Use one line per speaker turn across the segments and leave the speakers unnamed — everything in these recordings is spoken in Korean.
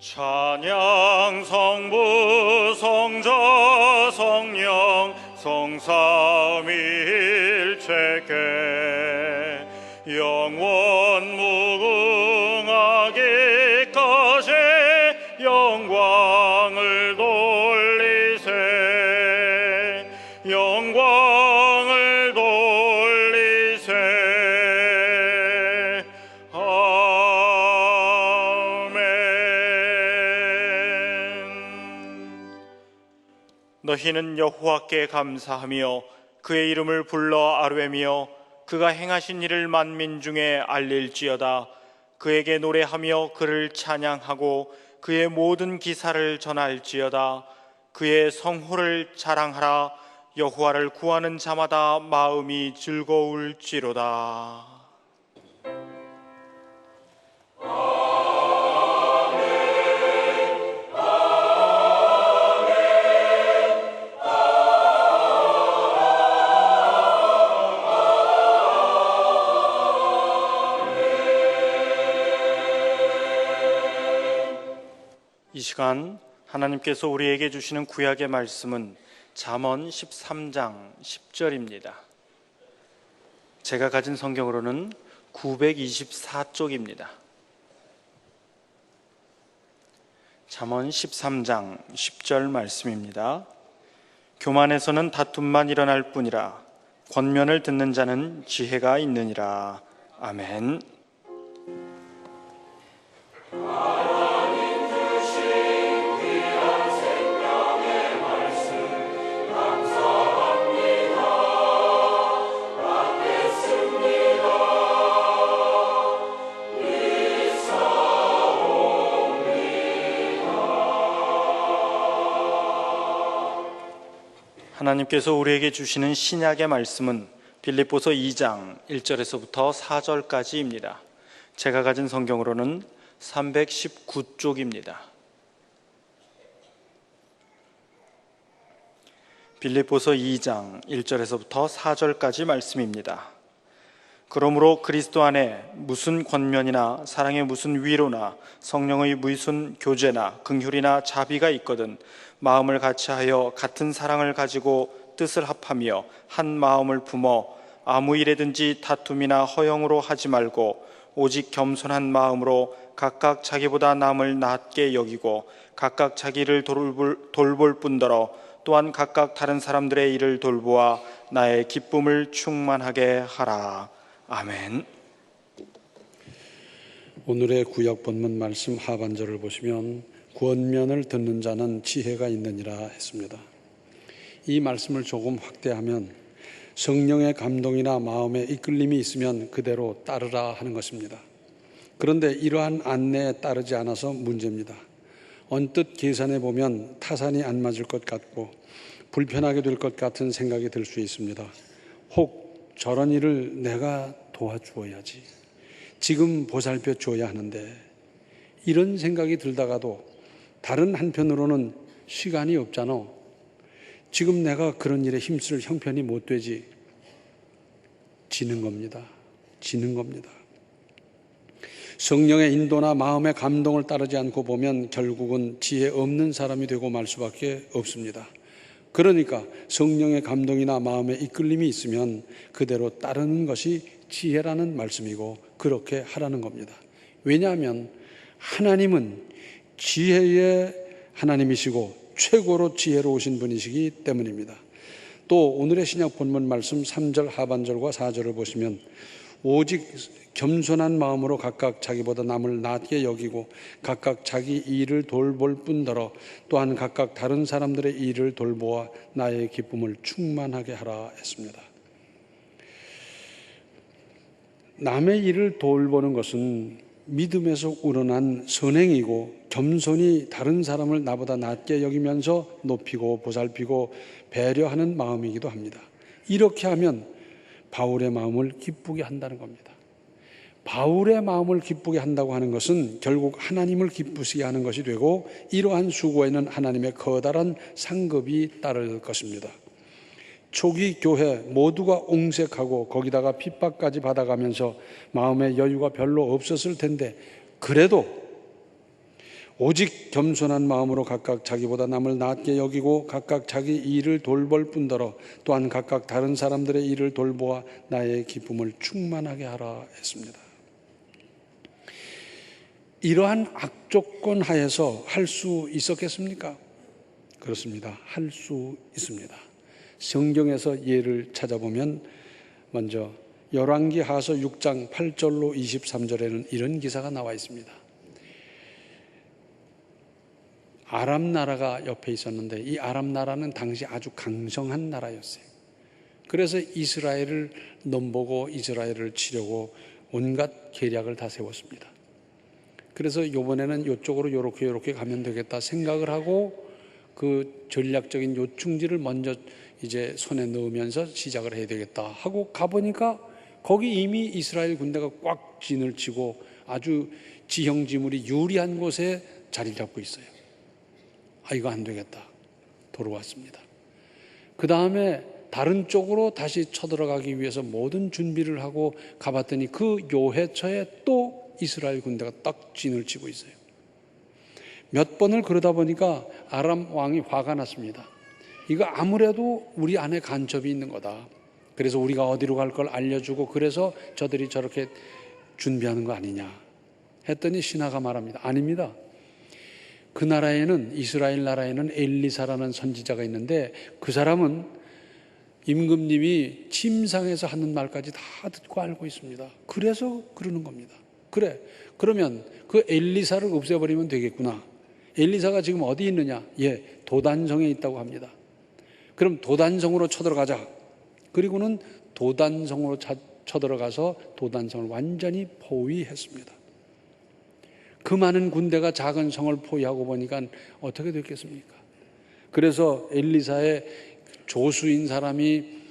찬양 성부 성자 성령 성삼위일체께 영원 무궁하기까지 영광을 돌리세 영광을 돌리세. 너희는 여호와께 감사하며 그의 이름을 불러 아뢰며 그가 행하신 일을 만민 중에 알릴지어다. 그에게 노래하며 그를 찬양하고 그의 모든 기사를 전할지어다. 그의 성호를 자랑하라. 여호와를 구하는 자마다 마음이 즐거울지로다. 이 시간 하나님께서 우리에게 주시는 구약의 말씀은 잠언 13장 10절입니다. 제가 가진 성경으로는 924쪽입니다. 잠언 13장 10절 말씀입니다. 교만에서는 다툼만 일어날 뿐이라 권면을 듣는 자는 지혜가 있느니라. 아멘. 하나님께서 우리에게 주시는 신약의 말씀은 빌립보서 2장 1절에서부터 4절까지입니다. 제가 가진 성경으로는 319쪽입니다. 빌립보서 2장 1절에서부터 4절까지 말씀입니다. 그러므로 그리스도 안에 무슨 권면이나 사랑의 무슨 위로나 성령의 무슨 교제나 긍휼이나 자비가 있거든 마음을 같이하여 같은 사랑을 가지고 뜻을 합하며 한 마음을 품어 아무 일에든지 다툼이나 허영으로 하지 말고 오직 겸손한 마음으로 각각 자기보다 남을 낮게 여기고 각각 자기를 돌볼 뿐더러 또한 각각 다른 사람들의 일을 돌보아 나의 기쁨을 충만하게 하라. 아멘.
오늘의 구약 본문 말씀 하반절을 보시면 권면을 듣는 자는 지혜가 있느니라 했습니다. 이 말씀을 조금 확대하면 성령의 감동이나 마음의 이끌림이 있으면 그대로 따르라 하는 것입니다. 그런데 이러한 안내에 따르지 않아서 문제입니다. 언뜻 계산해 보면 타산이 안 맞을 것 같고 불편하게 될 것 같은 생각이 들 수 있습니다. 혹 저런 일을 내가 도와주어야지, 지금 보살펴 줘야 하는데, 이런 생각이 들다가도 다른 한편으로는 시간이 없잖아, 지금 내가 그런 일에 힘쓸 형편이 못 되지, 지는 겁니다. 성령의 인도나 마음의 감동을 따르지 않고 보면 결국은 지혜 없는 사람이 되고 말 수밖에 없습니다. 그러니까 성령의 감동이나 마음의 이끌림이 있으면 그대로 따르는 것이 지혜라는 말씀이고 그렇게 하라는 겁니다. 왜냐하면 하나님은 지혜의 하나님이시고 최고로 지혜로우신 분이시기 때문입니다. 또 오늘의 신약 본문 말씀 3절 하반절과 4절을 보시면 오직 겸손한 마음으로 각각 자기보다 남을 낮게 여기고 각각 자기 일을 돌볼 뿐더러 또한 각각 다른 사람들의 일을 돌보아 나의 기쁨을 충만하게 하라 했습니다. 남의 일을 돌보는 것은 믿음에서 우러난 선행이고 겸손히 다른 사람을 나보다 낮게 여기면서 높이고 보살피고 배려하는 마음이기도 합니다. 이렇게 하면 바울의 마음을 기쁘게 한다는 겁니다. 바울의 마음을 기쁘게 한다고 하는 것은 결국 하나님을 기쁘시게 하는 것이 되고 이러한 수고에는 하나님의 커다란 상급이 따를 것입니다. 초기 교회 모두가 옹색하고 거기다가 핍박까지 받아가면서 마음의 여유가 별로 없었을 텐데 그래도 오직 겸손한 마음으로 각각 자기보다 남을 낮게 여기고 각각 자기 일을 돌볼 뿐더러 또한 각각 다른 사람들의 일을 돌보아 나의 기쁨을 충만하게 하라 했습니다. 이러한 악조건 하에서 할 수 있었겠습니까? 그렇습니다. 할 수 있습니다. 성경에서 예를 찾아보면 먼저 열왕기하서 6장 8절로 23절에는 이런 기사가 나와 있습니다. 아람 나라가 옆에 있었는데 이 아람 나라는 당시 아주 강성한 나라였어요. 그래서 이스라엘을 넘보고 이스라엘을 치려고 온갖 계략을 다 세웠습니다. 그래서 이번에는 이쪽으로 이렇게 가면 되겠다 생각을 하고 그 전략적인 요충지를 먼저 이제 손에 넣으면서 시작을 해야 되겠다 하고 가보니까 거기 이미 이스라엘 군대가 꽉 진을 치고 아주 지형지물이 유리한 곳에 자리 잡고 있어요. 아, 이거 안 되겠다. 돌아왔습니다. 그 다음에 다른 쪽으로 다시 쳐들어가기 위해서 모든 준비를 하고 가봤더니 그 요해처에 또 이스라엘 군대가 딱 진을 치고 있어요. 몇 번을 그러다 보니까 아람 왕이 화가 났습니다. 이거 아무래도 우리 안에 간첩이 있는 거다. 그래서 우리가 어디로 갈 걸 알려주고 그래서 저들이 저렇게 준비하는 거 아니냐 했더니 신하가 말합니다. 아닙니다. 그 나라에는 이스라엘 나라에는 엘리사라는 선지자가 있는데 그 사람은 임금님이 침상에서 하는 말까지 다 듣고 알고 있습니다. 그래서 그러는 겁니다. 그래, 그러면 그 엘리사를 없애버리면 되겠구나. 엘리사가 지금 어디 있느냐? 예, 도단성에 있다고 합니다. 그럼 도단성으로 쳐들어가자. 그리고는 도단성으로 쳐들어가서 도단성을 완전히 포위했습니다. 그 많은 군대가 작은 성을 포위하고 보니까 어떻게 됐겠습니까? 그래서 엘리사의 조수인 사람이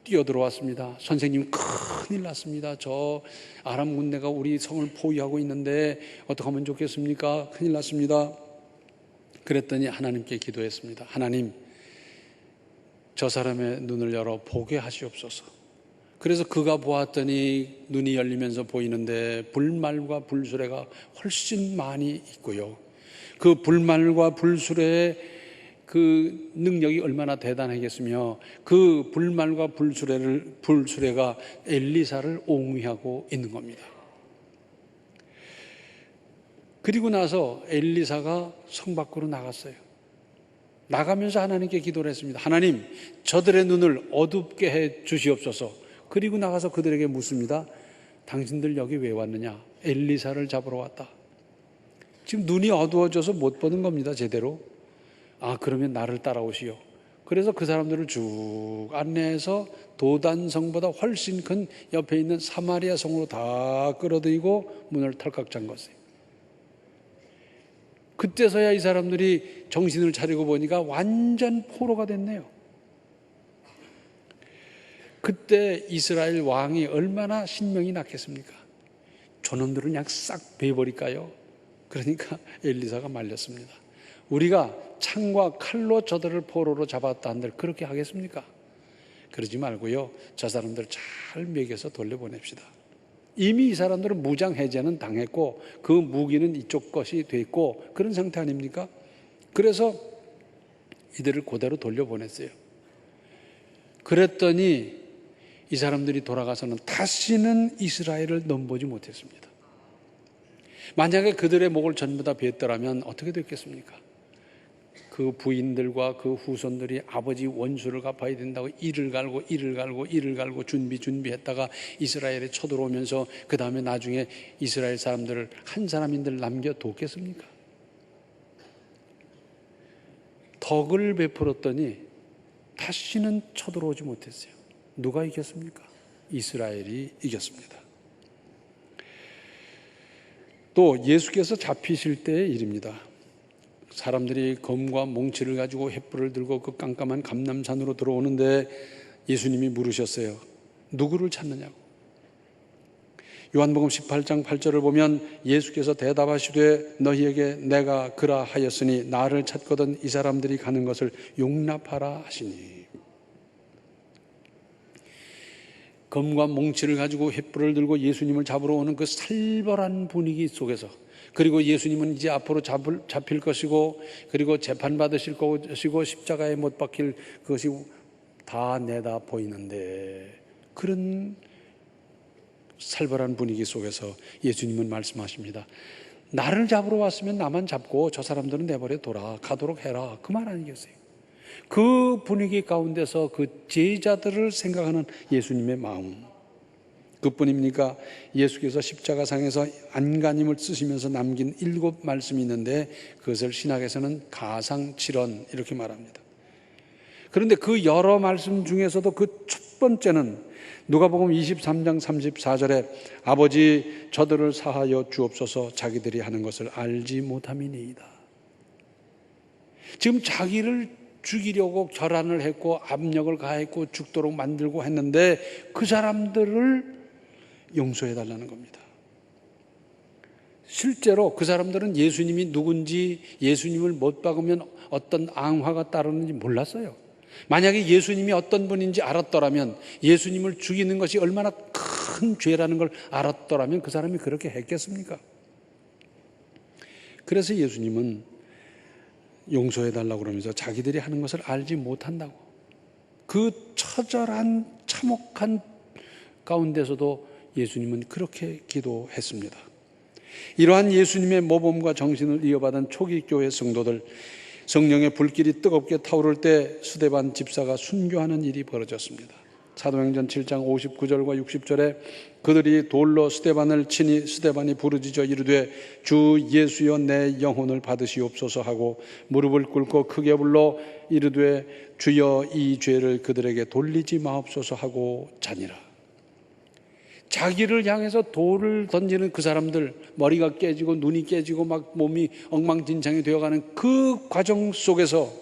뛰어들어왔습니다. 선생님, 큰일 났습니다. 저 아람 군대가 우리 성을 포위하고 있는데 어떻게 하면 좋겠습니까? 큰일 났습니다. 그랬더니 하나님께 기도했습니다. 하나님, 저 사람의 눈을 열어 보게 하시옵소서. 그래서 그가 보았더니 눈이 열리면서 보이는데 불말과 불수레가 훨씬 많이 있고요. 그 불말과 불수레의 그 능력이 얼마나 대단하겠으며 그 불말과 불수레가 엘리사를 옹위하고 있는 겁니다. 그리고 나서 엘리사가 성 밖으로 나갔어요. 나가면서 하나님께 기도를 했습니다. 하나님, 저들의 눈을 어둡게 해 주시옵소서. 그리고 나가서 그들에게 묻습니다. 당신들 여기 왜 왔느냐? 엘리사를 잡으러 왔다. 지금 눈이 어두워져서 못 보는 겁니다, 제대로. 아, 그러면 나를 따라오시오. 그래서 그 사람들을 쭉 안내해서 도단성보다 훨씬 큰 옆에 있는 사마리아 성으로 다 끌어들이고 문을 털깍 잠갔어요. 그때서야 이 사람들이 정신을 차리고 보니까 완전 포로가 됐네요. 그때 이스라엘 왕이 얼마나 신명이 났겠습니까? 저놈들은 그냥 싹 베버릴까요? 그러니까 엘리사가 말렸습니다. 우리가 창과 칼로 저들을 포로로 잡았다 한들 그렇게 하겠습니까? 그러지 말고요, 저 사람들 잘 먹여서 돌려보냅시다. 이미 이 사람들은 무장 해제는 당했고 그 무기는 이쪽 것이 됐고 그런 상태 아닙니까? 그래서 이들을 그대로 돌려보냈어요. 그랬더니 이 사람들이 돌아가서는 다시는 이스라엘을 넘보지 못했습니다. 만약에 그들의 목을 전부 다 베었더라면 어떻게 됐겠습니까? 그 부인들과 그 후손들이 아버지 원수를 갚아야 된다고 이를 갈고 준비했다가 이스라엘에 쳐들어오면서 그 다음에 나중에 이스라엘 사람들을 한 사람인들 남겨뒀겠습니까? 덕을 베풀었더니 다시는 쳐들어오지 못했어요. 누가 이겼습니까? 이스라엘이 이겼습니다. 또 예수께서 잡히실 때의 일입니다. 사람들이 검과 몽치를 가지고 횃불을 들고 그 깜깜한 감람산으로 들어오는데 예수님이 물으셨어요. 누구를 찾느냐고. 요한복음 18장 8절을 보면 예수께서 대답하시되 너희에게 내가 그라 하였으니 나를 찾거든 이 사람들이 가는 것을 용납하라 하시니. 검과 몽치를 가지고 횃불을 들고 예수님을 잡으러 오는 그 살벌한 분위기 속에서, 그리고 예수님은 이제 앞으로 잡힐 것이고, 그리고 재판받으실 것이고, 십자가에 못 박힐 그것이 다 내다 보이는데, 그런 살벌한 분위기 속에서 예수님은 말씀하십니다. 나를 잡으러 왔으면 나만 잡고 저 사람들은 내버려 둬라, 가도록 해라, 그 말 아니겠어요? 그 분위기 가운데서 그 제자들을 생각하는 예수님의 마음, 그뿐입니까? 예수께서 십자가상에서 안간힘을 쓰시면서 남긴 7 말씀이 있는데, 그것을 신학에서는 가상칠언 이렇게 말합니다. 그런데 그 여러 말씀 중에서도 그 첫 번째는 누가복음 23장 34절에 아버지 저들을 사하여 주옵소서, 자기들이 하는 것을 알지 못함이니이다. 지금 자기를 죽이려고 결단을 했고 압력을 가했고 죽도록 만들고 했는데, 그 사람들을 용서해 달라는 겁니다. 실제로 그 사람들은 예수님이 누군지, 예수님을 못 박으면 어떤 앙화가 따르는지 몰랐어요. 만약에 예수님이 어떤 분인지 알았더라면, 예수님을 죽이는 것이 얼마나 큰 죄라는 걸 알았더라면 그 사람이 그렇게 했겠습니까? 그래서 예수님은 용서해 달라고 그러면서 자기들이 하는 것을 알지 못한다고, 그 처절한 참혹한 가운데서도 예수님은 그렇게 기도했습니다. 이러한 예수님의 모범과 정신을 이어받은 초기 교회 성도들, 성령의 불길이 뜨겁게 타오를 때 스데반 집사가 순교하는 일이 벌어졌습니다. 사도행전 7장 59절과 60절에 그들이 돌로 스데반을 치니 스데반이 부르짖어 이르되 주 예수여 내 영혼을 받으시옵소서 하고 무릎을 꿇고 크게 불러 이르되 주여 이 죄를 그들에게 돌리지 마옵소서 하고 자니라. 자기를 향해서 돌을 던지는 그 사람들, 머리가 깨지고 눈이 깨지고 막 몸이 엉망진창이 되어가는 그 과정 속에서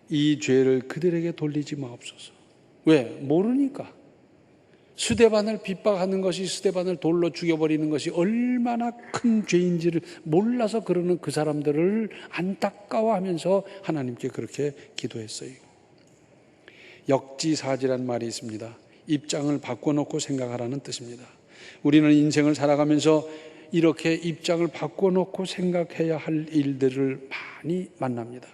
이 죄를 그들에게 돌리지 마옵소서. 왜? 모르니까. 스데반을 핍박하는 것이, 스데반을 돌로 죽여버리는 것이 얼마나 큰 죄인지를 몰라서 그러는 그 사람들을 안타까워하면서 하나님께 그렇게 기도했어요. 역지사지란 말이 있습니다. 입장을 바꿔놓고 생각하라는 뜻입니다. 우리는 인생을 살아가면서 이렇게 입장을 바꿔놓고 생각해야 할 일들을 많이 만납니다.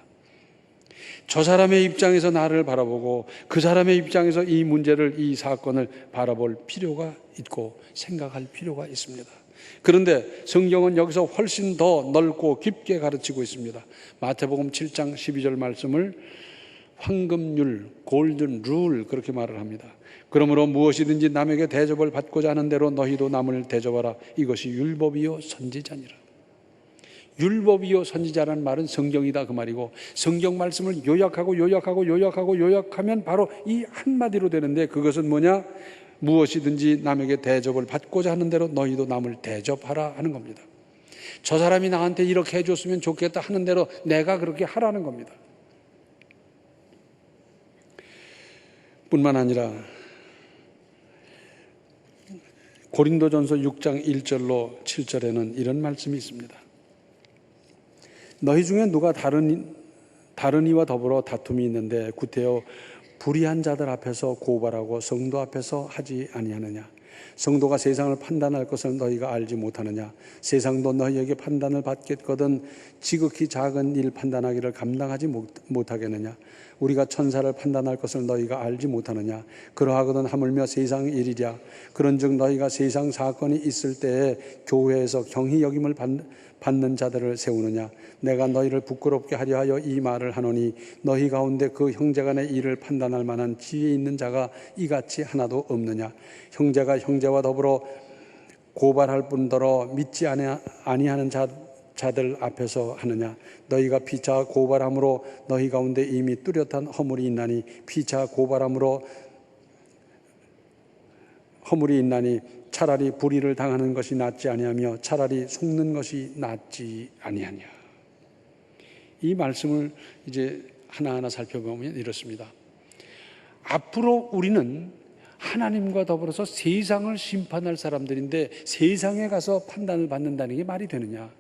저 사람의 입장에서 나를 바라보고 그 사람의 입장에서 이 문제를, 이 사건을 바라볼 필요가 있고 생각할 필요가 있습니다. 그런데 성경은 여기서 훨씬 더 넓고 깊게 가르치고 있습니다. 마태복음 7장 12절 말씀을 황금률, 골든 룰 그렇게 말을 합니다. 그러므로 무엇이든지 남에게 대접을 받고자 하는 대로 너희도 남을 대접하라. 이것이 율법이요 선지자니라. 율법이요 선지자라는 말은 성경이다 그 말이고, 성경 말씀을 요약하면 바로 이 한마디로 되는데, 그것은 뭐냐? 무엇이든지 남에게 대접을 받고자 하는 대로 너희도 남을 대접하라 하는 겁니다. 저 사람이 나한테 이렇게 해줬으면 좋겠다 하는 대로 내가 그렇게 하라는 겁니다. 뿐만 아니라 고린도전서 6장 1절로 7절에는 이런 말씀이 있습니다. 너희 중에 누가 다른 이와 더불어 다툼이 있는데 구태여 불의한 자들 앞에서 고발하고 성도 앞에서 하지 아니하느냐? 성도가 세상을 판단할 것을 너희가 알지 못하느냐? 세상도 너희에게 판단을 받겠거든 지극히 작은 일 판단하기를 감당하지 못하겠느냐? 우리가 천사를 판단할 것을 너희가 알지 못하느냐? 그러하거든 하물며 세상 일이랴. 그런즉 너희가 세상 사건이 있을 때에 교회에서 경히 여김을 받는 자들을 세우느냐? 내가 너희를 부끄럽게 하려 하여 이 말을 하노니 너희 가운데 그 형제간의 일을 판단할 만한 지혜 있는 자가 이같이 하나도 없느냐? 형제가 형제와 더불어 고발할 뿐더러 믿지 아니하는 자들 앞에서 하느냐? 너희가 피차 고발함으로 너희 가운데 이미 뚜렷한 허물이 있나니 피차 고발함으로 허물이 있나니 차라리 불의를 당하는 것이 낫지 아니하며 차라리 속는 것이 낫지 아니하냐. 이 말씀을 이제 하나하나 살펴보면 이렇습니다. 앞으로 우리는 하나님과 더불어서 세상을 심판할 사람들인데 세상에 가서 판단을 받는다는 게 말이 되느냐?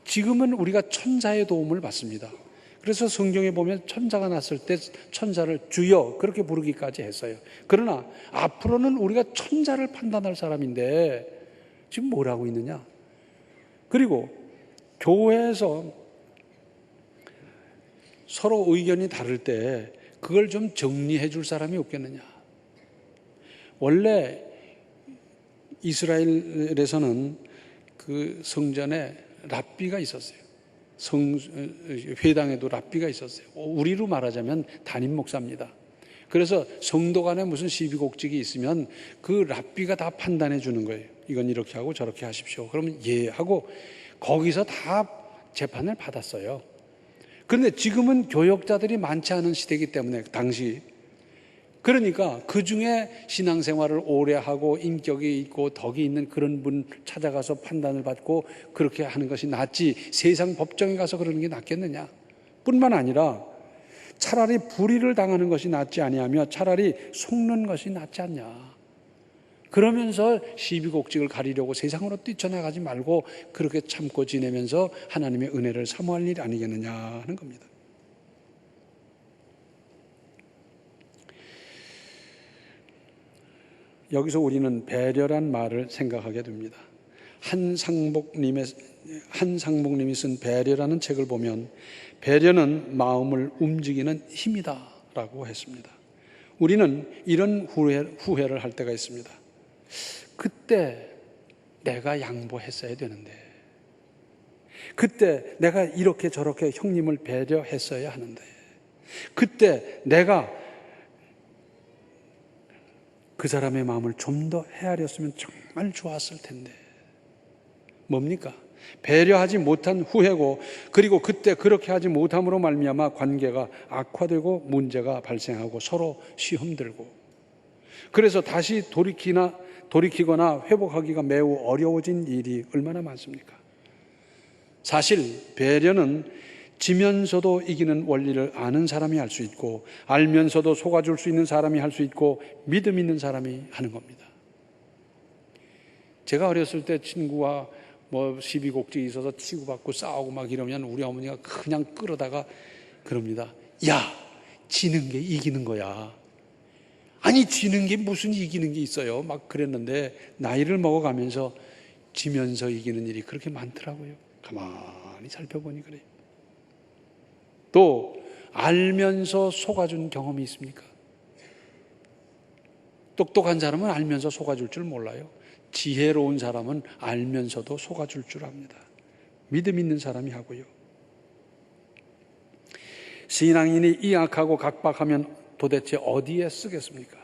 지금은 우리가 천사의 도움을 받습니다. 그래서 성경에 보면 천사가 났을 때 천사를 주여 그렇게 부르기까지 했어요. 그러나 앞으로는 우리가 천사를 판단할 사람인데 지금 뭘 하고 있느냐? 그리고 교회에서 서로 의견이 다를 때 그걸 좀 정리해 줄 사람이 없겠느냐? 원래 이스라엘에서는 그 성전에 랍비가 있었어요. 회당에도 랍비가 있었어요. 우리로 말하자면 담임 목사입니다. 그래서 성도 간에 무슨 시비곡직이 있으면 그 랍비가 다 판단해 주는 거예요. 이건 이렇게 하고 저렇게 하십시오. 그러면 예 하고 거기서 다 재판을 받았어요. 그런데 지금은 교역자들이 많지 않은 시대이기 때문에 당시 그러니까 그 중에 신앙생활을 오래 하고 인격이 있고 덕이 있는 그런 분 찾아가서 판단을 받고 그렇게 하는 것이 낫지 세상 법정에 가서 그러는 게 낫겠느냐? 뿐만 아니라 차라리 불의를 당하는 것이 낫지 아니하며 차라리 속는 것이 낫지 않냐? 그러면서 시비곡직을 가리려고 세상으로 뛰쳐나가지 말고 그렇게 참고 지내면서 하나님의 은혜를 사모할 일이 아니겠느냐 하는 겁니다. 여기서 우리는 배려란 말을 생각하게 됩니다. 한상복님이 쓴 배려라는 책을 보면 배려는 마음을 움직이는 힘이다라고 했습니다. 우리는 이런 후회를 할 때가 있습니다. 그때 내가 양보했어야 되는데, 그때 내가 이렇게 저렇게 형님을 배려했어야 하는데, 그때 내가 그 사람의 마음을 좀 더 헤아렸으면 정말 좋았을 텐데. 뭡니까? 배려하지 못한 후회고, 그리고 그때 그렇게 하지 못함으로 말미암아 관계가 악화되고 문제가 발생하고 서로 시험 들고, 그래서 다시 돌이키거나 회복하기가 매우 어려워진 일이 얼마나 많습니까? 사실 배려는 지면서도 이기는 원리를 아는 사람이 할 수 있고, 알면서도 속아줄 수 있는 사람이 할 수 있고, 믿음 있는 사람이 하는 겁니다. 제가 어렸을 때 친구와 시비곡직이 있어서 치고받고 싸우고 막 이러면 우리 어머니가 그냥 끌어다가 그럽니다. 야, 지는 게 이기는 거야. 아니, 지는 게 무슨 이기는 게 있어요. 막 그랬는데 나이를 먹어가면서 지면서 이기는 일이 그렇게 많더라고요. 가만히 살펴보니 그래요. 또 알면서 속아준 경험이 있습니까? 똑똑한 사람은 알면서 속아줄 줄 몰라요. 지혜로운 사람은 알면서도 속아줄 줄 압니다. 믿음 있는 사람이 하고요. 신앙인이 이악하고 각박하면 도대체 어디에 쓰겠습니까?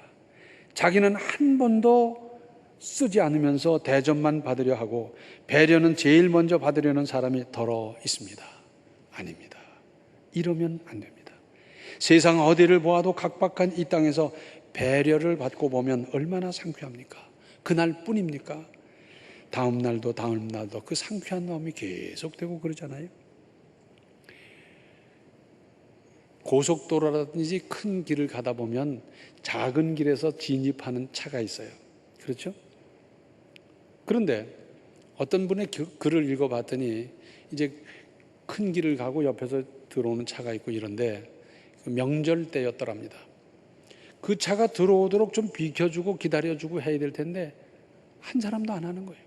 자기는 한 번도 쓰지 않으면서 대접만 받으려 하고 배려는 제일 먼저 받으려는 사람이 더러 있습니다. 아닙니다. 이러면 안 됩니다. 세상 어디를 보아도 각박한 이 땅에서 배려를 받고 보면 얼마나 상쾌합니까? 그날 뿐입니까? 다음 날도 그 상쾌한 마음이 계속되고 그러잖아요. 고속도로라든지 큰 길을 가다 보면 작은 길에서 진입하는 차가 있어요. 그렇죠? 그런데 어떤 분의 글을 읽어봤더니 이제 큰 길을 가고 옆에서 들어오는 차가 있고 이런데 명절 때였더랍니다. 그 차가 들어오도록 좀 비켜주고 기다려주고 해야 될 텐데 한 사람도 안 하는 거예요.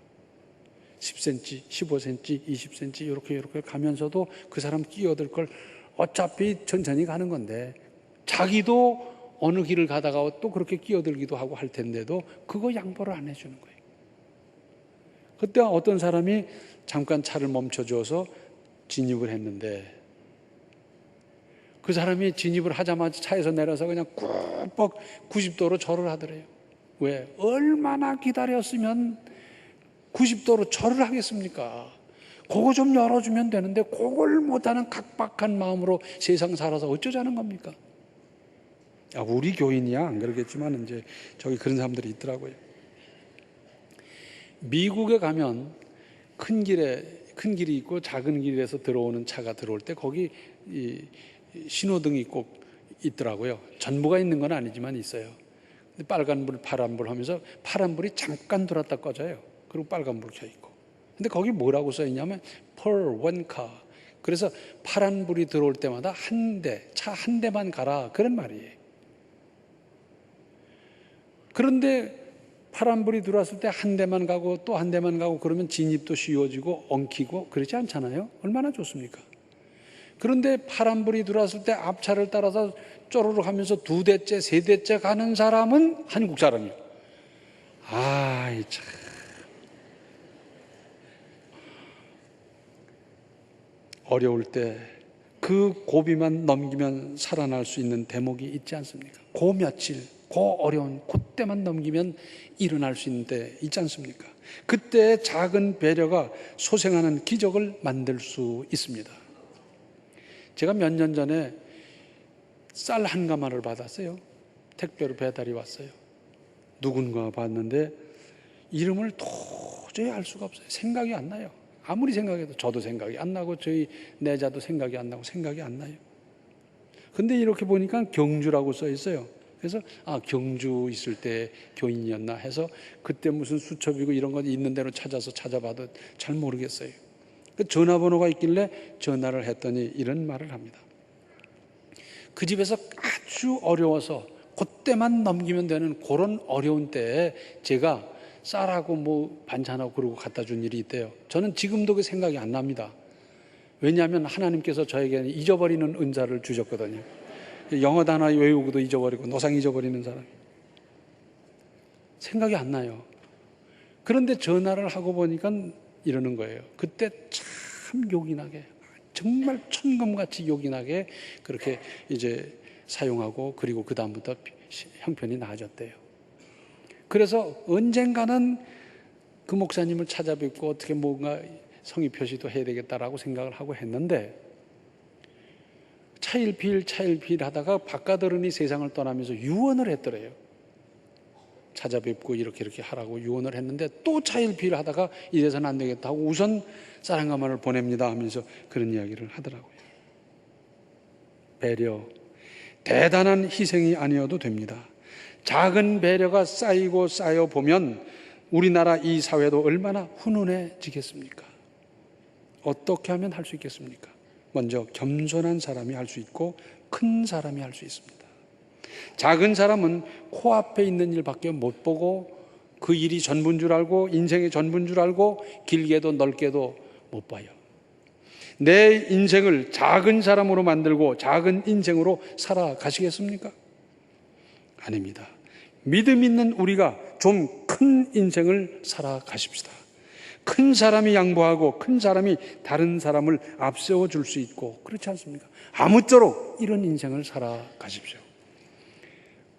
10cm, 15cm, 20cm 이렇게 가면서도 그 사람 끼어들 걸 어차피 천천히 가는 건데 자기도 어느 길을 가다가 또 그렇게 끼어들기도 하고 할 텐데도 그거 양보를 안 해주는 거예요. 그때 어떤 사람이 잠깐 차를 멈춰줘서 진입을 했는데 그 사람이 진입을 하자마자 차에서 내려서 그냥 꾹뻑 90도로 절을 하더래요. 왜? 얼마나 기다렸으면 90도로 절을 하겠습니까? 그거 좀 열어주면 되는데 그걸 못하는 각박한 마음으로 세상 살아서 어쩌자는 겁니까? 우리 교인이야 안 그러겠지만 이제 저기 그런 사람들이 있더라고요. 미국에 가면 큰 길이 있고 작은 길에서 들어오는 차가 들어올 때 거기 신호등이 꼭 있더라고요. 전부가 있는 건 아니지만 있어요. 근데 빨간불, 파란불 하면서 파란불이 잠깐 들어왔다 꺼져요. 그리고 빨간불 켜 있고. 근데 거기 뭐라고 써 있냐면 per one car, 그래서 파란 불이 들어올 때마다 차 한 대만 가라, 그런 말이에요. 그런데 파란불이 들어왔을 때 한 대만 가고 또 한 대만 가고 그러면 진입도 쉬워지고 엉키고 그렇지 않잖아요. 얼마나 좋습니까? 그런데 파란불이 들어왔을 때 앞차를 따라서 쪼르륵 하면서 두 대째 세 대째 가는 사람은 한국 사람이에요. 아이 참, 어려울 때 그 고비만 넘기면 살아날 수 있는 대목이 있지 않습니까? 그 며칠, 그 어려운 그때만 넘기면 일어날 수 있는 때 있지 않습니까? 그때 작은 배려가 소생하는 기적을 만들 수 있습니다. 제가 몇 년 전에 쌀 한 가마를 받았어요. 택배로 배달이 왔어요. 누군가 봤는데 이름을 도저히 알 수가 없어요. 생각이 안 나요. 아무리 생각해도 저도 생각이 안 나고 저희 내자도 생각이 안 나고 생각이 안 나요. 근데 이렇게 보니까 경주라고 써 있어요. 그래서 경주 있을 때 교인이었나 해서 그때 무슨 수첩이고 이런 거 있는 대로 찾아봐도 잘 모르겠어요. 그 전화번호가 있길래 전화를 했더니 이런 말을 합니다. 그 집에서 아주 어려워서 그때만 넘기면 되는 그런 어려운 때에 제가 쌀하고 뭐 반찬하고 그러고 갖다 준 일이 있대요. 저는 지금도 그 생각이 안 납니다. 왜냐하면 하나님께서 저에게 잊어버리는 은사를 주셨거든요. 영어 단어 외우고도 잊어버리고 노상 잊어버리는 사람 생각이 안 나요. 그런데 전화를 하고 보니까 이러는 거예요. 그때 참 요긴하게, 정말 천금같이 요긴하게 그렇게 이제 사용하고, 그리고 그 다음부터 형편이 나아졌대요. 그래서 언젠가는 그 목사님을 찾아뵙고 어떻게 뭔가 성의 표시도 해야 되겠다라고 생각을 하고 했는데, 차일피일 하다가 바깥어른이 세상을 떠나면서 유언을 했더래요. 찾아뵙고 이렇게 하라고 유언을 했는데 또 차일피일 하다가 이래서는 안 되겠다 하고 우선 쌀 한 가마를 보냅니다 하면서 그런 이야기를 하더라고요. 배려, 대단한 희생이 아니어도 됩니다. 작은 배려가 쌓이고 쌓여 보면 우리나라 이 사회도 얼마나 훈훈해지겠습니까? 어떻게 하면 할 수 있겠습니까? 먼저 겸손한 사람이 할 수 있고 큰 사람이 할 수 있습니다. 작은 사람은 코앞에 있는 일밖에 못 보고 그 일이 전부인 줄 알고 인생의 전부인 줄 알고 길게도 넓게도 못 봐요. 내 인생을 작은 사람으로 만들고 작은 인생으로 살아가시겠습니까? 아닙니다. 믿음 있는 우리가 좀 큰 인생을 살아가십시다. 큰 사람이 양보하고 큰 사람이 다른 사람을 앞세워 줄 수 있고, 그렇지 않습니까? 아무쪼록 이런 인생을 살아가십시오.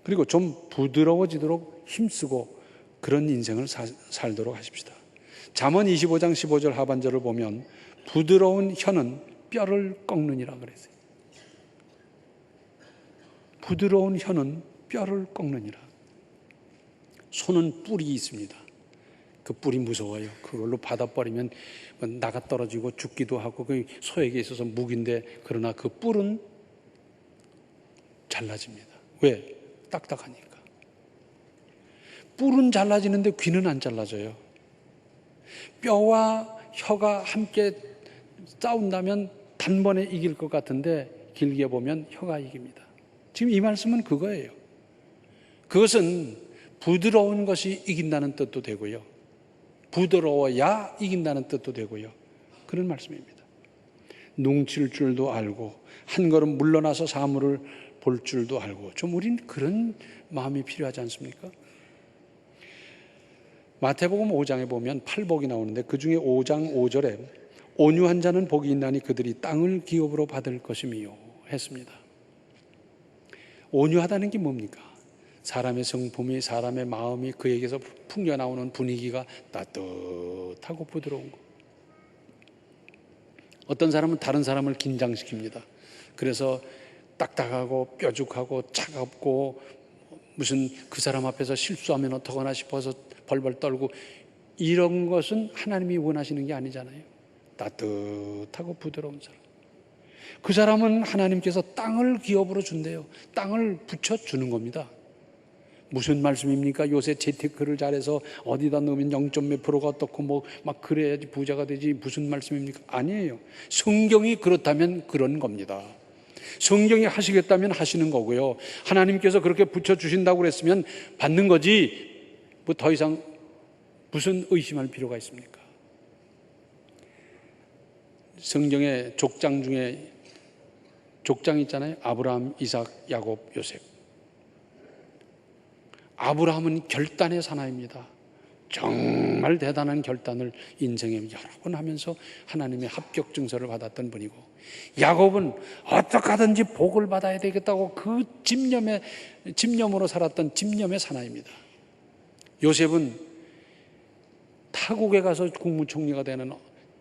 그리고 좀 부드러워지도록 힘쓰고 그런 인생을 살도록 하십시다. 잠언 25장 15절 하반절을 보면 부드러운 혀는 뼈를 꺾느니라 그랬어요. 부드러운 혀는 뼈를 꺾느니라. 손은 뿔이 있습니다. 그 뿔이 무서워요. 그걸로 받아버리면 나가 떨어지고 죽기도 하고 그 소에게 있어서 무기인데, 그러나 그 뿔은 잘라집니다. 왜? 딱딱하니까. 뿔은 잘라지는데 귀는 안 잘라져요. 뼈와 혀가 함께 싸운다면 단번에 이길 것 같은데 길게 보면 혀가 이깁니다. 지금 이 말씀은 그거예요. 그것은 부드러운 것이 이긴다는 뜻도 되고요, 부드러워야 이긴다는 뜻도 되고요, 그런 말씀입니다. 농칠 줄도 알고 한 걸음 물러나서 사물을 볼 줄도 알고, 좀 우린 그런 마음이 필요하지 않습니까? 마태복음 5장에 보면 팔복이 나오는데 그 중에 5장 5절에 온유한 자는 복이 있나니 그들이 땅을 기업으로 받을 것이미요 했습니다. 온유하다는 게 뭡니까? 사람의 성품이, 사람의 마음이, 그에게서 풍겨나오는 분위기가 따뜻하고 부드러운 거. 어떤 사람은 다른 사람을 긴장시킵니다. 그래서 딱딱하고 뾰족하고 차갑고 무슨 그 사람 앞에서 실수하면 어떡하나 싶어서 벌벌 떨고, 이런 것은 하나님이 원하시는 게 아니잖아요. 따뜻하고 부드러운 사람. 그 사람은 하나님께서 땅을 기업으로 준대요. 땅을 붙여주는 겁니다. 무슨 말씀입니까? 요새 재테크를 잘해서 어디다 넣으면 0. 몇 프로가 어떻고 뭐 막 그래야지 부자가 되지, 무슨 말씀입니까? 아니에요. 성경이 그렇다면 그런 겁니다. 성경이 하시겠다면 하시는 거고요. 하나님께서 그렇게 붙여주신다고 그랬으면 받는 거지, 뭐 더 이상 무슨 의심할 필요가 있습니까? 성경의 족장 중에 족장 있잖아요. 아브라함, 이삭, 야곱, 요셉. 아브라함은 결단의 사나이입니다. 정말 대단한 결단을 인생에 여러 번 하면서 하나님의 합격 증서를 받았던 분이고, 야곱은 어떻게 하든지 복을 받아야 되겠다고 그 집념으로 살았던 집념의 사나이입니다. 요셉은 타국에 가서 국무총리가 되는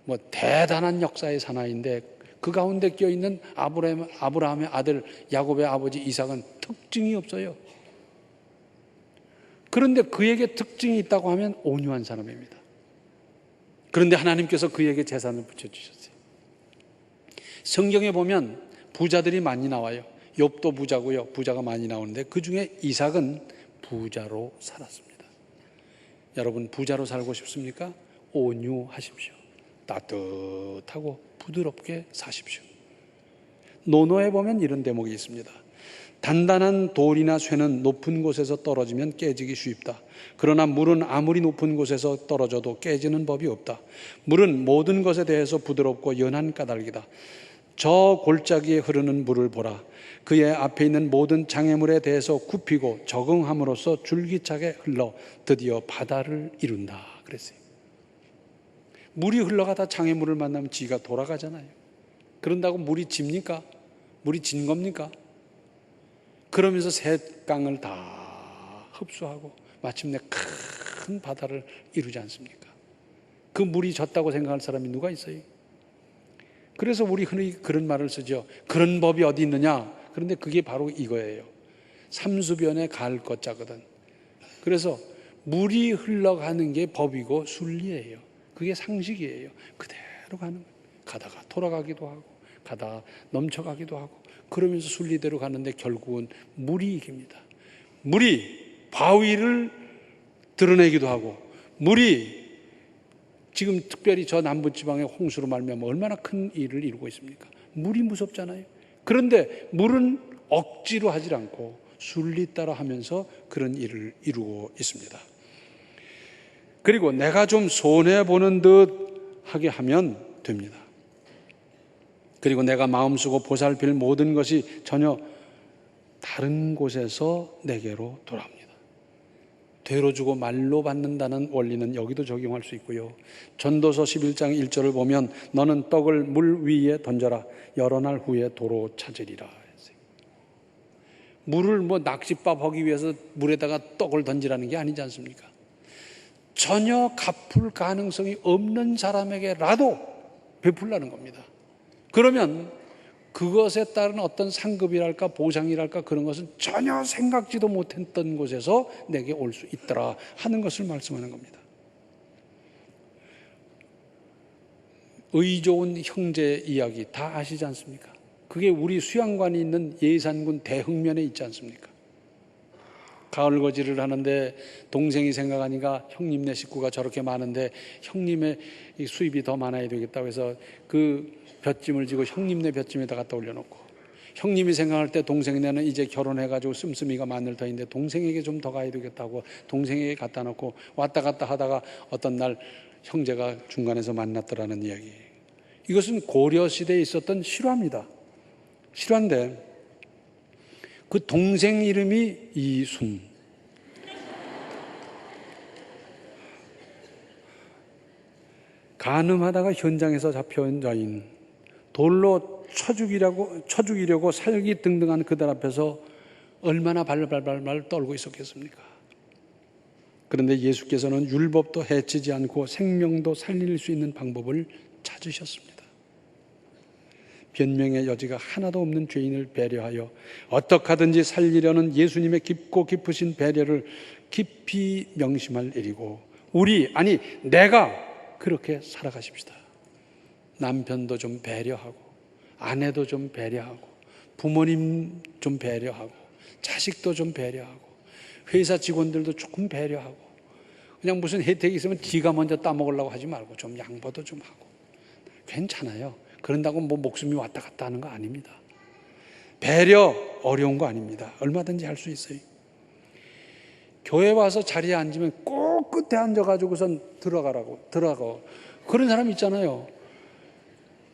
뭐 대단한 역사의 사나이인데, 그 가운데 껴있는 아브라함의 아들 야곱의 아버지 이삭은 특징이 없어요. 그런데 그에게 특징이 있다고 하면 온유한 사람입니다. 그런데 하나님께서 그에게 재산을 붙여주셨어요. 성경에 보면 부자들이 많이 나와요. 욥도 부자고요. 부자가 많이 나오는데 그 중에 이삭은 부자로 살았습니다. 여러분, 부자로 살고 싶습니까? 온유하십시오. 따뜻하고 부드럽게 사십시오. 논어에 보면 이런 대목이 있습니다. 단단한 돌이나 쇠는 높은 곳에서 떨어지면 깨지기 쉽다. 그러나 물은 아무리 높은 곳에서 떨어져도 깨지는 법이 없다. 물은 모든 것에 대해서 부드럽고 연한 까닭이다. 저 골짜기에 흐르는 물을 보라. 그의 앞에 있는 모든 장애물에 대해서 굽히고 적응함으로써 줄기차게 흘러 드디어 바다를 이룬다 그랬어요. 물이 흘러가다 장애물을 만나면 지가 돌아가잖아요. 그런다고 물이 집니까? 물이 진 겁니까? 그러면서 새 강을 다 흡수하고 마침내 큰 바다를 이루지 않습니까? 그 물이 졌다고 생각할 사람이 누가 있어요? 그래서 우리 흔히 그런 말을 쓰죠. 그런 법이 어디 있느냐? 그런데 그게 바로 이거예요. 삼수변에 갈 것자거든. 그래서 물이 흘러가는 게 법이고 순리예요. 그게 상식이에요. 그대로 가는 거예요. 가다가 돌아가기도 하고 가다가 넘쳐가기도 하고 그러면서 순리대로 가는데 결국은 물이 이깁니다. 물이 바위를 드러내기도 하고, 물이 지금 특별히 저 남부지방의 홍수로 말미암아 얼마나 큰 일을 이루고 있습니까? 물이 무섭잖아요. 그런데 물은 억지로 하지 않고 순리 따라 하면서 그런 일을 이루고 있습니다. 그리고 내가 좀 손해보는 듯 하게 하면 됩니다. 그리고 내가 마음 쓰고 보살필 모든 것이 전혀 다른 곳에서 내게로 돌아옵니다. 되로 주고 말로 받는다는 원리는 여기도 적용할 수 있고요. 전도서 11장 1절을 보면 너는 떡을 물 위에 던져라. 여러 날 후에 도로 찾으리라. 물을 뭐 낚싯밥 하기 위해서 물에다가 떡을 던지라는 게 아니지 않습니까? 전혀 갚을 가능성이 없는 사람에게라도 베풀라는 겁니다. 그러면 그것에 따른 어떤 상급이랄까 보상이랄까 그런 것은 전혀 생각지도 못했던 곳에서 내게 올 수 있더라 하는 것을 말씀하는 겁니다. 의 좋은 형제 이야기 다 아시지 않습니까? 그게 우리 수양관이 있는 예산군 대흥면에 있지 않습니까? 가을거지를 하는데 동생이 생각하니까 형님네 식구가 저렇게 많은데 형님의 수입이 더 많아야 되겠다고 해서 그 볏짐을 지고 형님네 볏짐에다 갖다 올려놓고, 형님이 생각할 때 동생네는 이제 결혼해가지고 씀씀이가 마늘 터인데 동생에게 좀 더 가야 되겠다고 동생에게 갖다 놓고 왔다 갔다 하다가 어떤 날 형제가 중간에서 만났더라는 이야기. 이것은 고려시대에 있었던 실화입니다. 실화인데 그 동생 이름이 이순. 간음하다가 현장에서 잡혀온 자인, 돌로 쳐죽이려고 살기등등한 그들 앞에서 얼마나 발발발 떨고 있었겠습니까? 그런데 예수께서는 율법도 해치지 않고 생명도 살릴 수 있는 방법을 찾으셨습니다. 변명의 여지가 하나도 없는 죄인을 배려하여 어떻게 하든지 살리려는 예수님의 깊고 깊으신 배려를 깊이 명심할 일이고, 내가 그렇게 살아가십시다. 남편도 좀 배려하고, 아내도 좀 배려하고, 부모님 좀 배려하고, 자식도 좀 배려하고, 회사 직원들도 조금 배려하고, 그냥 무슨 혜택이 있으면 지가 먼저 따먹으려고 하지 말고 좀 양보도 좀 하고. 괜찮아요. 그런다고 뭐 목숨이 왔다 갔다 하는 거 아닙니다. 배려 어려운 거 아닙니다. 얼마든지 할 수 있어요. 교회 와서 자리에 앉으면 꼭 끝에 앉아가지고선 들어가고. 그런 사람 있잖아요.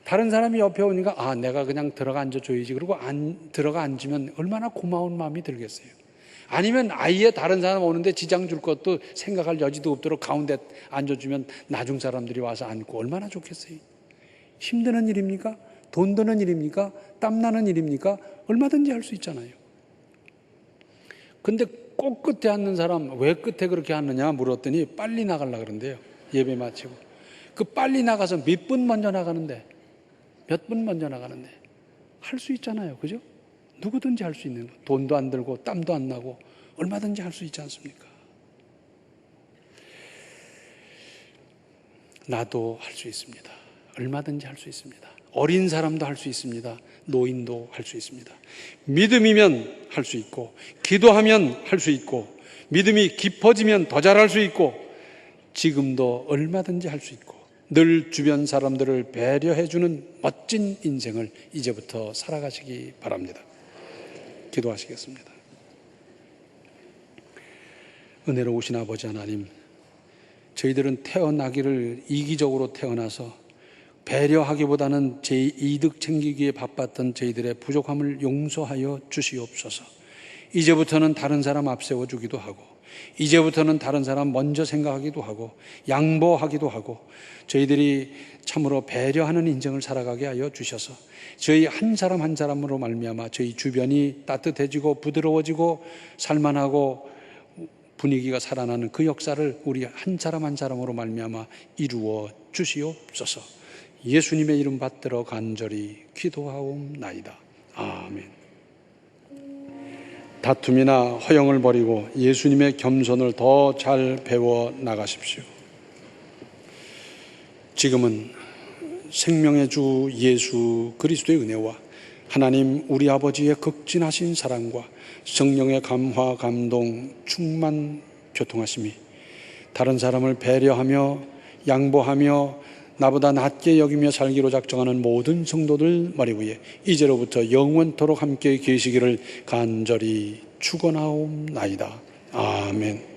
다른 사람이 옆에 오니까 내가 그냥 들어가 앉아줘야지. 그리고 들어가 앉으면 얼마나 고마운 마음이 들겠어요. 아니면 아예 다른 사람 오는데 지장 줄 것도 생각할 여지도 없도록 가운데 앉아주면 나중 사람들이 와서 앉고 얼마나 좋겠어요. 힘드는 일입니까? 돈 드는 일입니까? 땀나는 일입니까? 얼마든지 할 수 있잖아요. 근데 꼭 끝에 앉는 사람 왜 끝에 그렇게 앉느냐 물었더니 빨리 나가려고 그런대요. 예배 마치고. 그 빨리 나가서 몇 분 먼저 나가는데 할 수 있잖아요. 그죠? 누구든지 할 수 있는 거. 돈도 안 들고 땀도 안 나고 얼마든지 할 수 있지 않습니까? 나도 할 수 있습니다. 얼마든지 할 수 있습니다. 어린 사람도 할 수 있습니다. 노인도 할 수 있습니다. 믿음이면 할 수 있고, 기도하면 할 수 있고, 믿음이 깊어지면 더 잘할 수 있고, 지금도 얼마든지 할 수 있고, 늘 주변 사람들을 배려해주는 멋진 인생을 이제부터 살아가시기 바랍니다. 기도하시겠습니다. 은혜로우신 아버지 하나님, 저희들은 태어나기를 이기적으로 태어나서 배려하기보다는 제 이득 챙기기에 바빴던 저희들의 부족함을 용서하여 주시옵소서. 이제부터는 다른 사람 앞세워주기도 하고, 이제부터는 다른 사람 먼저 생각하기도 하고, 양보하기도 하고, 저희들이 참으로 배려하는 인생을 살아가게 하여 주셔서 저희 한 사람 한 사람으로 말미암아 저희 주변이 따뜻해지고 부드러워지고 살만하고 분위기가 살아나는 그 역사를 우리 한 사람 한 사람으로 말미암아 이루어 주시옵소서. 예수님의 이름 받들어 간절히 기도하옵나이다. 아멘. 다툼이나 허영을 버리고 예수님의 겸손을 더 잘 배워 나가십시오. 지금은 생명의 주 예수 그리스도의 은혜와 하나님 우리 아버지의 극진하신 사랑과 성령의 감화, 감동, 충만, 교통하심이 다른 사람을 배려하며 양보하며 나보다 낮게 여기며 살기로 작정하는 모든 성도들 머리 위에 이제로부터 영원토록 함께 계시기를 간절히 축원하옵나이다. 아멘.